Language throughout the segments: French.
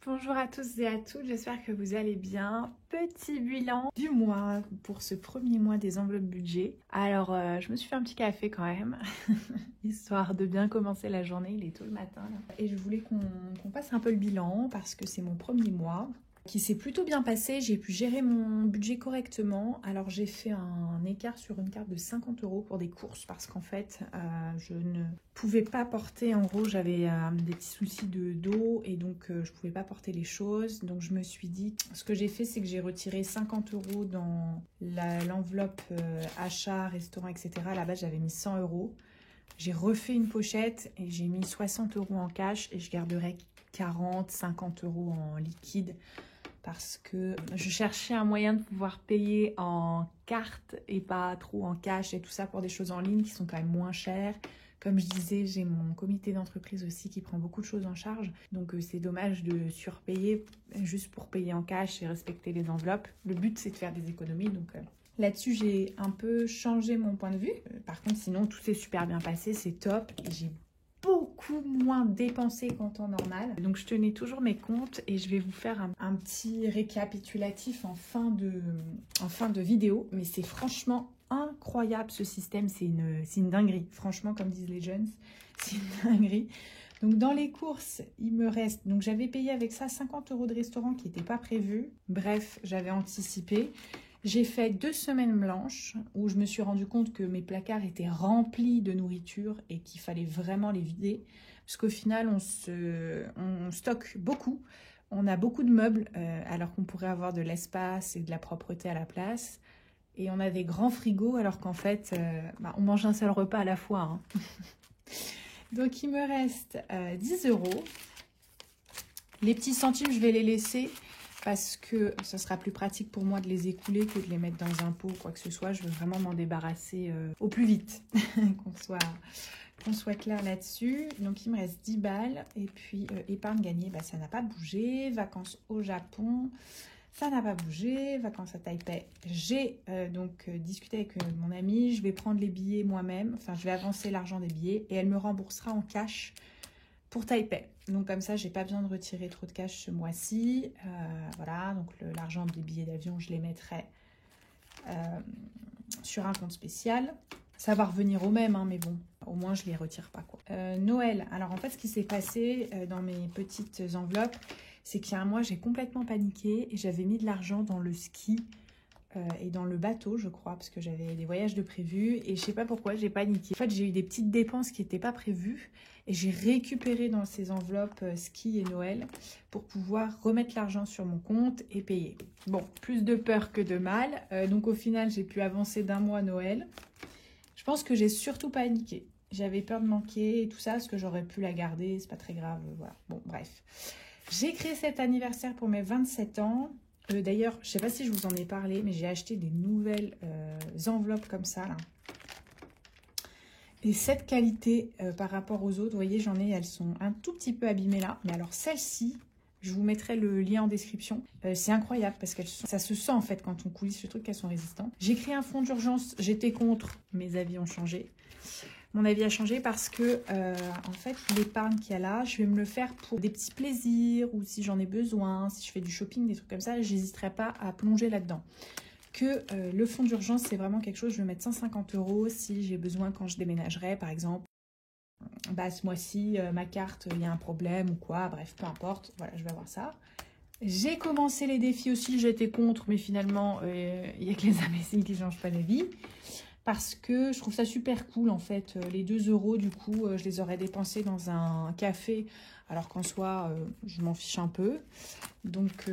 Bonjour à tous et à toutes, j'espère que vous allez bien. Petit bilan du mois pour ce premier mois des enveloppes budget. Alors, je me suis fait un petit café quand même, histoire de bien commencer la journée, il est tôt le matin. Là. Et je voulais qu'on fasse un peu le bilan parce que c'est mon premier mois qui s'est plutôt bien passé. J'ai pu gérer mon budget correctement. Alors, j'ai fait un écart sur une carte de 50 € pour des courses parce qu'en fait, je ne pouvais pas porter, en gros j'avais des petits soucis de dos et donc je pouvais pas porter les choses, donc je me suis dit, ce que j'ai fait c'est que j'ai retiré 50 € dans l'enveloppe achat, restaurant, etc. Là-bas j'avais mis 100 €, j'ai refait une pochette et j'ai mis 60 € en cash et je garderai 40, 50 € en liquide parce que je cherchais un moyen de pouvoir payer en carte et pas trop en cash et tout ça pour des choses en ligne qui sont quand même moins chères. Comme je disais, j'ai mon comité d'entreprise aussi qui prend beaucoup de choses en charge. Donc c'est dommage de surpayer juste pour payer en cash et respecter les enveloppes. Le but, c'est de faire des économies. Donc là-dessus, j'ai un peu changé mon point de vue. Par contre, sinon, tout s'est super bien passé. C'est top. Et j'ai beaucoup moins dépensé qu'en temps normal. Donc je tenais toujours mes comptes et je vais vous faire un petit récapitulatif en fin de vidéo. Mais c'est franchement incroyable ce système, c'est une dinguerie. Franchement, comme disent les jeunes, c'est une dinguerie. Donc dans les courses, il me reste... Donc j'avais payé avec ça 50 € de restaurant qui n'était pas prévu. Bref, j'avais anticipé. J'ai fait 2 semaines blanches où je me suis rendu compte que mes placards étaient remplis de nourriture et qu'il fallait vraiment les vider. Parce qu'au final, on stocke beaucoup. On a beaucoup de meubles alors qu'on pourrait avoir de l'espace et de la propreté à la place. Et on a des grands frigos alors qu'en fait, on mange un seul repas à la fois. Hein. Donc il me reste 10 €. Les petits centimes, je vais les laisser parce que ce sera plus pratique pour moi de les écouler que de les mettre dans un pot ou quoi que ce soit. Je veux vraiment m'en débarrasser au plus vite, qu'on soit clair là-dessus. Donc il me reste 10 balles. Et puis épargne gagnée, ça n'a pas bougé. Vacances au Japon, ça n'a pas bougé. Vacances à Taipei, j'ai discuté avec mon amie. Je vais prendre les billets moi-même. Enfin, je vais avancer l'argent des billets et elle me remboursera en cash pour Taipei. Donc comme ça, j'ai pas besoin de retirer trop de cash ce mois-ci. Voilà, donc l'argent des billets d'avion, je les mettrai sur un compte spécial. Ça va revenir au même, hein, mais bon, au moins je les retire pas, quoi. Noël, alors en fait, ce qui s'est passé dans mes petites enveloppes, c'est qu'il y a un mois, j'ai complètement paniqué et j'avais mis de l'argent dans le ski et dans le bateau, je crois, parce que j'avais des voyages de prévus et je sais pas pourquoi, j'ai paniqué. En fait, j'ai eu des petites dépenses qui n'étaient pas prévues et j'ai récupéré dans ces enveloppes ski et Noël pour pouvoir remettre l'argent sur mon compte et payer. Bon, plus de peur que de mal. Donc au final, j'ai pu avancer d'un mois Noël. Je pense que j'ai surtout paniqué. J'avais peur de manquer et tout ça, parce que j'aurais pu la garder, c'est pas très grave, voilà. Bon, bref. J'ai créé cet anniversaire pour mes 27 ans. D'ailleurs, je sais pas si je vous en ai parlé, mais j'ai acheté des nouvelles enveloppes comme ça, là. Et cette qualité par rapport aux autres, vous voyez, j'en ai, elles sont un tout petit peu abîmées là. Mais alors celle-ci, je vous mettrai le lien en description. C'est incroyable parce que ça se sent en fait quand on coulisse le truc qu'elles sont résistantes. J'ai créé un fonds d'urgence, j'étais contre, mes avis ont changé. Mon avis a changé parce que, en fait, l'épargne qu'il y a là, je vais me le faire pour des petits plaisirs ou si j'en ai besoin, si je fais du shopping, des trucs comme ça, j'hésiterai pas à plonger là-dedans. Que le fonds d'urgence, c'est vraiment quelque chose, je vais mettre 150 € si j'ai besoin quand je déménagerai, par exemple. Ce mois-ci, ma carte, il y a un problème ou quoi, bref, peu importe, voilà, je vais avoir ça. J'ai commencé les défis aussi, j'étais contre, mais finalement, il n'y a que les imbéciles qui ne changent pas d'avis. Parce que je trouve ça super cool, en fait. Les 2 €, du coup, je les aurais dépensés dans un café, alors qu'en soi, je m'en fiche un peu. Donc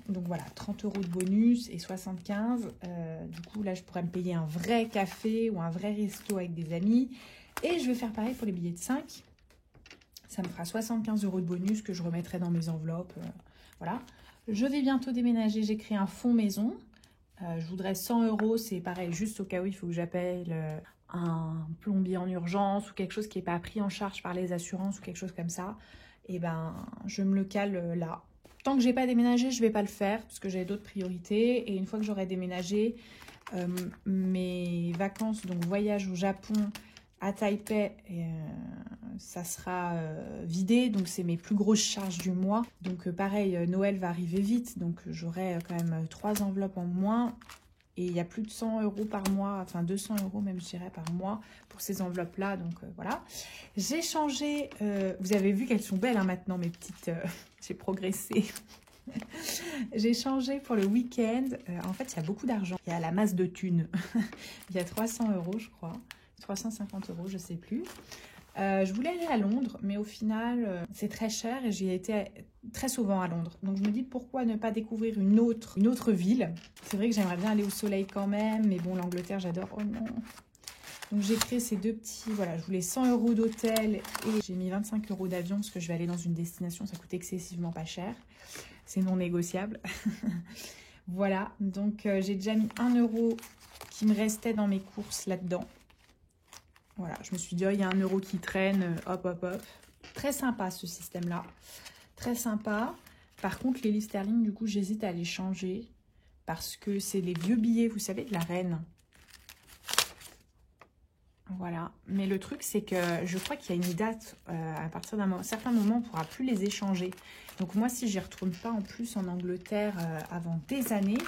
voilà, 30 € de bonus et 75. Du coup, là, je pourrais me payer un vrai café ou un vrai resto avec des amis. Et je vais faire pareil pour les billets de 5. Ça me fera 75 € de bonus que je remettrai dans mes enveloppes. Voilà. Je vais bientôt déménager. J'ai créé un fonds maison. Je voudrais 100 €, c'est pareil, juste au cas où il faut que j'appelle un plombier en urgence ou quelque chose qui n'est pas pris en charge par les assurances ou quelque chose comme ça. Et je me le cale là. Tant que j'ai pas déménagé, je vais pas le faire parce que j'ai d'autres priorités. Et une fois que j'aurai déménagé, mes vacances, donc voyage au Japon à Taipei, ça sera vidé, donc c'est mes plus grosses charges du mois. Donc pareil, Noël va arriver vite, donc j'aurai quand même 3 enveloppes en moins. Et il y a plus de 100 € par mois, enfin 200 € même je dirais par mois pour ces enveloppes-là, donc voilà. J'ai changé, vous avez vu qu'elles sont belles hein, maintenant mes petites, j'ai progressé. J'ai changé pour le week-end, en fait il y a beaucoup d'argent, il y a la masse de thunes, il y a 300 € je crois, 350 € je sais plus. Je voulais aller à Londres, mais au final, c'est très cher et j'ai été très souvent à Londres. Donc je me dis pourquoi ne pas découvrir une autre ville. C'est vrai que j'aimerais bien aller au soleil quand même, mais bon, l'Angleterre, j'adore. Oh non. Donc j'ai créé ces deux petits, voilà, je voulais 100 € d'hôtel et j'ai mis 25 € d'avion parce que je vais aller dans une destination, ça coûte excessivement pas cher. C'est non négociable. Voilà, donc j'ai déjà mis 1 € qui me restait dans mes courses là-dedans. Voilà, je me suis dit, oh, il y a 1 € qui traîne, hop, hop, hop. Très sympa ce système-là, très sympa. Par contre, les livres sterling, du coup, j'hésite à les changer parce que c'est les vieux billets, vous savez, de la reine. Voilà, mais le truc, c'est que je crois qu'il y a une date, à partir d'un certain moment, on ne pourra plus les échanger. Donc moi, si je n'y retourne pas en plus en Angleterre avant des années,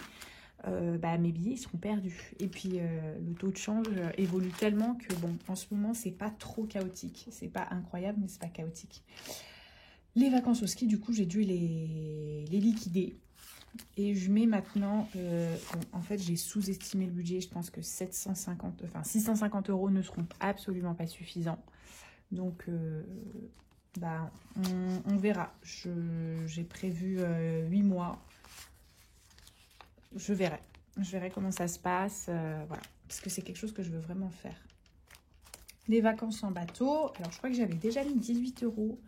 mes billets ils seront perdus. Et puis le taux de change évolue tellement que bon, en ce moment c'est pas trop chaotique. C'est pas incroyable, mais c'est pas chaotique. Les vacances au ski, du coup, j'ai dû les liquider. Et je mets maintenant, bon, en fait j'ai sous-estimé le budget. Je pense que 650 € ne seront absolument pas suffisants. Donc on verra. J'ai prévu 8 mois. Je verrai comment ça se passe, voilà, parce que c'est quelque chose que je veux vraiment faire. Les vacances en bateau, alors je crois que j'avais déjà mis 18 €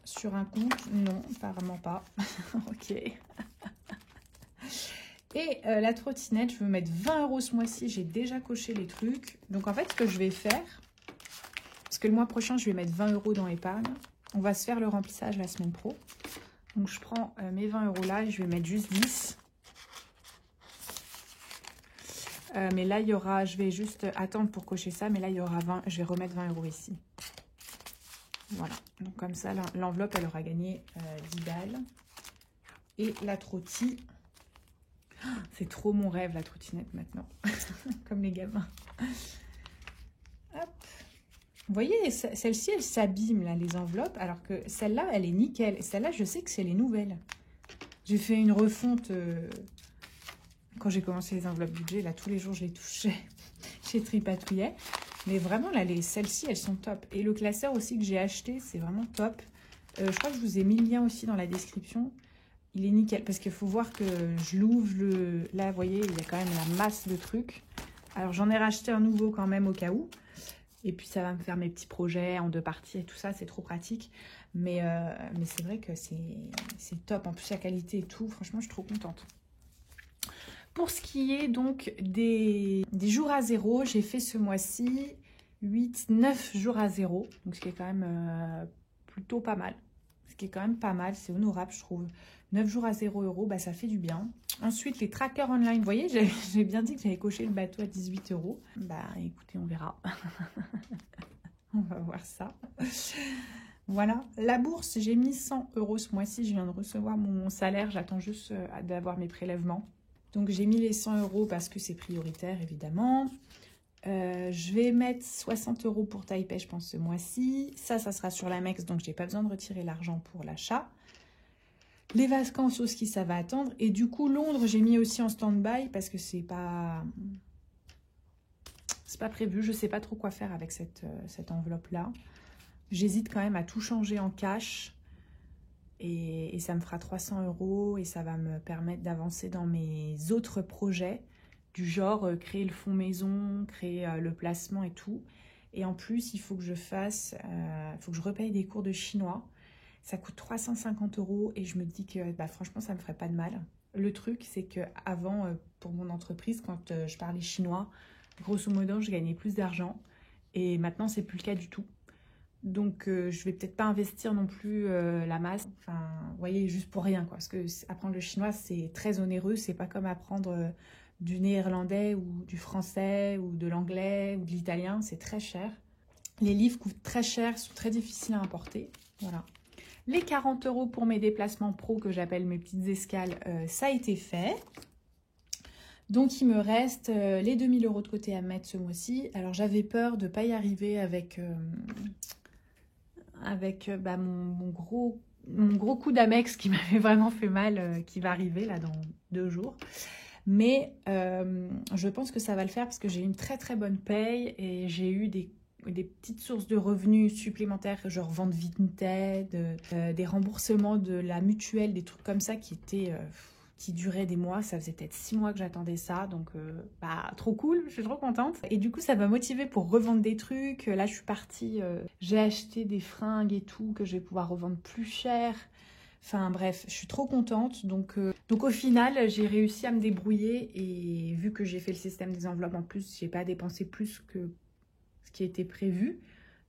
sur un compte, non, apparemment pas, ok. Et la trottinette, je veux mettre 20 € ce mois-ci, j'ai déjà coché les trucs. Donc en fait, ce que je vais faire, parce que le mois prochain, je vais mettre 20 € dans l'épargne, on va se faire le remplissage la semaine pro. Donc je prends mes 20 € là et je vais mettre juste 10. Mais là, il y aura, je vais juste attendre pour cocher ça, mais là, il y aura 20, je vais remettre 20 € ici. Voilà, donc comme ça, l'enveloppe, elle aura gagné 10 balles. Et la trottie, c'est trop mon rêve, la trottinette maintenant, comme les gamins. Hop. Vous voyez, celle-ci, elle s'abîme, là, les enveloppes, alors que celle-là, elle est nickel. Et celle-là, je sais que c'est les nouvelles. J'ai fait une refonte... Quand j'ai commencé les enveloppes budget, là, tous les jours, je les touchais. J'ai tripatouillé. Mais vraiment, là, celles-ci, elles sont top. Et le classeur aussi que j'ai acheté, c'est vraiment top. Je crois que je vous ai mis le lien aussi dans la description. Il est nickel. Parce qu'il faut voir que je l'ouvre. Là, vous voyez, il y a quand même la masse de trucs. Alors, j'en ai racheté un nouveau quand même au cas où. Et puis, ça va me faire mes petits projets en 2 parties et tout ça. C'est trop pratique. Mais c'est vrai que c'est top. En plus, la qualité et tout. Franchement, je suis trop contente. Pour ce qui est donc des jours à zéro, j'ai fait ce mois-ci 9 jours à zéro. Donc ce qui est quand même plutôt pas mal. Ce qui est quand même pas mal, c'est honorable je trouve. 9 jours à 0 €, bah, ça fait du bien. Ensuite, les trackers online, vous voyez, j'ai bien dit que j'avais coché le bateau à 18 €. Bah écoutez, on verra. On va voir ça. Voilà, la bourse, j'ai mis 100 € ce mois-ci. Je viens de recevoir mon salaire, j'attends juste d'avoir mes prélèvements. Donc, j'ai mis les 100 € parce que c'est prioritaire, évidemment. Je vais mettre 60 € pour Taipei, je pense, ce mois-ci. Ça sera sur l'Amex, donc je n'ai pas besoin de retirer l'argent pour l'achat. Les vacances au ski, ça va attendre. Et du coup, Londres, j'ai mis aussi en stand-by parce que c'est pas prévu. Je ne sais pas trop quoi faire avec cette enveloppe-là. J'hésite quand même à tout changer en cash. Et ça me fera 300 € et ça va me permettre d'avancer dans mes autres projets du genre créer le fonds maison, créer le placement et tout. Et en plus, il faut que je fasse, faut que je repaye des cours de chinois. Ça coûte 350 € et je me dis que franchement, ça me ferait pas de mal. Le truc, c'est qu'avant, pour mon entreprise, quand je parlais chinois, grosso modo, je gagnais plus d'argent. Et maintenant, c'est plus le cas du tout. Donc, je vais peut-être pas investir non plus la masse. Enfin, vous voyez, juste pour rien, quoi. Parce que apprendre le chinois, c'est très onéreux. C'est pas comme apprendre du néerlandais ou du français ou de l'anglais ou de l'italien, c'est très cher. Les livres coûtent très cher, sont très difficiles à importer. Voilà. Les 40 € pour mes déplacements pro que j'appelle mes petites escales, ça a été fait. Donc, il me reste les 2000 € de côté à mettre ce mois-ci. Alors, j'avais peur de ne pas y arriver avec mon gros coup d'Amex qui m'avait vraiment fait mal, qui va arriver là dans 2 jours. Mais je pense que ça va le faire parce que j'ai eu une très très bonne paye et j'ai eu des petites sources de revenus supplémentaires, genre vente Vinted, des remboursements de la mutuelle, des trucs comme ça qui duraient des mois. Ça faisait peut-être 6 mois que j'attendais ça, donc trop cool, je suis trop contente. Et du coup, ça m'a motivée pour revendre des trucs. Là, je suis partie, j'ai acheté des fringues et tout que je vais pouvoir revendre plus cher. Enfin bref, je suis trop contente. Donc au final, j'ai réussi à me débrouiller et vu que j'ai fait le système des enveloppes en plus, j'ai pas dépensé plus que ce qui était prévu.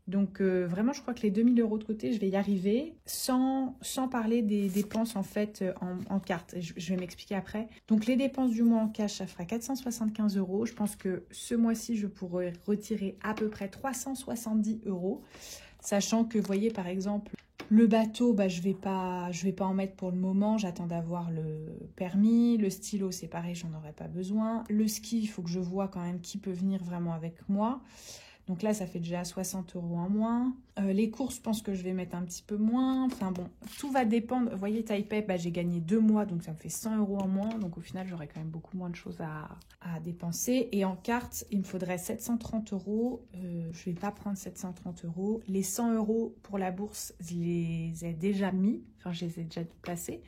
Donc vraiment, je crois que les 2000 € de côté, je vais y arriver sans parler des dépenses en fait en carte. Je vais m'expliquer après. Donc les dépenses du mois en cash, ça fera 475 €. Je pense que ce mois-ci, je pourrais retirer à peu près 370 €. Sachant que, vous voyez, par exemple, le bateau, je vais pas en mettre pour le moment. J'attends d'avoir le permis. Le stylo, c'est pareil, j'en aurai pas besoin. Le ski, il faut que je vois quand même qui peut venir vraiment avec moi. Donc là, ça fait déjà 60 € en moins. Les courses, je pense que je vais mettre un petit peu moins. Enfin bon, tout va dépendre. Vous voyez, Taipei, j'ai gagné 2 mois, donc ça me fait 100 € en moins. Donc au final, j'aurai quand même beaucoup moins de choses à dépenser. Et en carte, il me faudrait 730 €. Je vais pas prendre 730 €. Les 100 € pour la bourse, je les ai déjà mis. Enfin, je les ai déjà placés.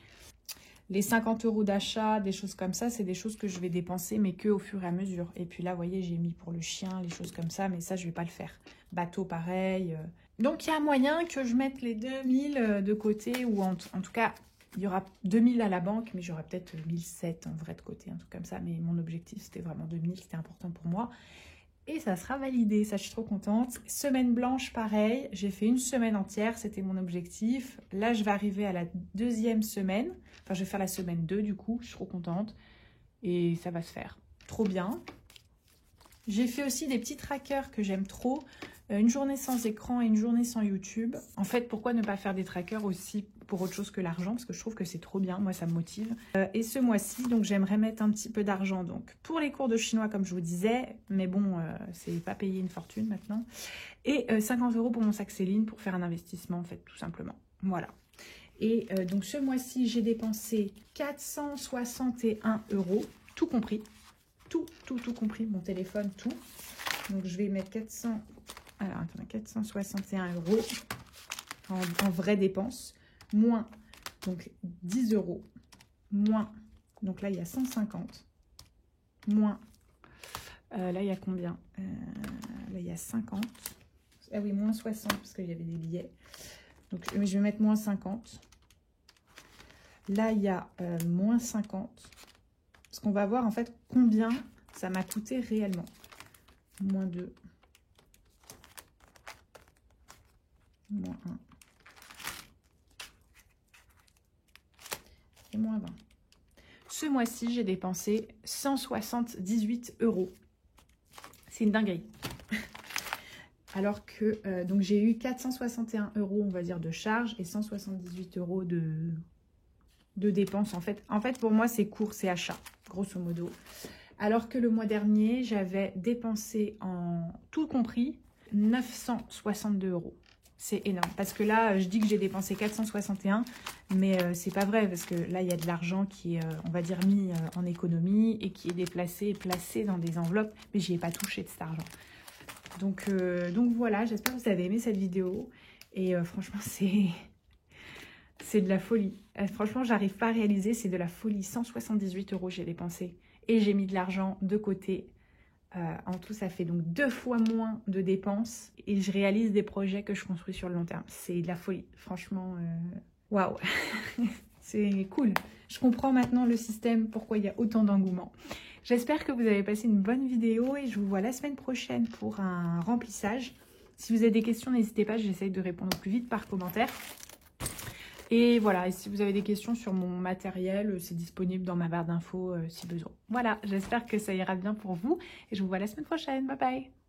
Les 50 € d'achat, des choses comme ça, c'est des choses que je vais dépenser, mais que au fur et à mesure. Et puis là, vous voyez, j'ai mis pour le chien, les choses comme ça, mais ça, je vais pas le faire. Bateau, pareil. Donc, il y a moyen que je mette les 2000 de côté, ou en tout cas, il y aura 2000 à la banque, mais j'aurai peut-être 1700 en vrai de côté, un truc comme ça. Mais mon objectif, c'était vraiment 2000, c'était important pour moi. Et ça sera validé, ça je suis trop contente. Semaine blanche, pareil, j'ai fait une semaine entière, c'était mon objectif. Là, je vais arriver à la 2e semaine. Enfin, je vais faire la semaine 2 du coup, je suis trop contente. Et ça va se faire. Trop bien. J'ai fait aussi des petits trackers que j'aime trop. Une journée sans écran et une journée sans YouTube. En fait, pourquoi ne pas faire des trackers aussi pour autre chose que l'argent? Parce que je trouve que c'est trop bien, moi ça me motive. Et ce mois-ci, donc j'aimerais mettre un petit peu d'argent donc pour les cours de chinois comme je vous disais. Mais bon, c'est pas payer une fortune maintenant. Et 50 € pour mon sac Céline pour faire un investissement en fait, tout simplement. Voilà. Et donc ce mois-ci, j'ai dépensé 461 €, tout compris. Tout compris, mon téléphone, tout. Donc je vais mettre 461 € en vraies dépenses, moins donc 10 €, moins, donc là il y a 150, moins, là il y a combien, là il y a 50, ah oui, moins 60 parce qu'il y avait des billets, donc je vais mettre moins 50, là il y a moins 50, parce qu'on va voir en fait combien ça m'a coûté réellement, moins 2, moins 1 et moins 20. Ce mois-ci, j'ai dépensé 178 €. C'est une dinguerie. Alors que donc j'ai eu 461 €, on va dire, de charges et 178 € de dépenses. En fait, pour moi, c'est courses et achats, grosso modo. Alors que le mois dernier, j'avais dépensé en tout compris 962 €. C'est énorme. Parce que là, je dis que j'ai dépensé 461, mais c'est pas vrai. Parce que là, il y a de l'argent qui est, on va dire, mis en économie et qui est déplacé et placé dans des enveloppes. Mais j'y ai pas touché de cet argent. Donc voilà, j'espère que vous avez aimé cette vidéo. Et franchement, c'est de la folie. Franchement, j'arrive pas à réaliser, c'est de la folie. 178 € j'ai dépensé. Et j'ai mis de l'argent de côté. En tout, ça fait donc 2 fois moins de dépenses et je réalise des projets que je construis sur le long terme. C'est de la folie, franchement, waouh. C'est cool. Je comprends maintenant le système, pourquoi il y a autant d'engouement. J'espère que vous avez passé une bonne vidéo et je vous vois la semaine prochaine pour un remplissage. Si vous avez des questions, n'hésitez pas, j'essaye de répondre au plus vite par commentaire. Et voilà, et si vous avez des questions sur mon matériel, c'est disponible dans ma barre d'infos si besoin. Voilà, j'espère que ça ira bien pour vous et je vous vois la semaine prochaine. Bye bye!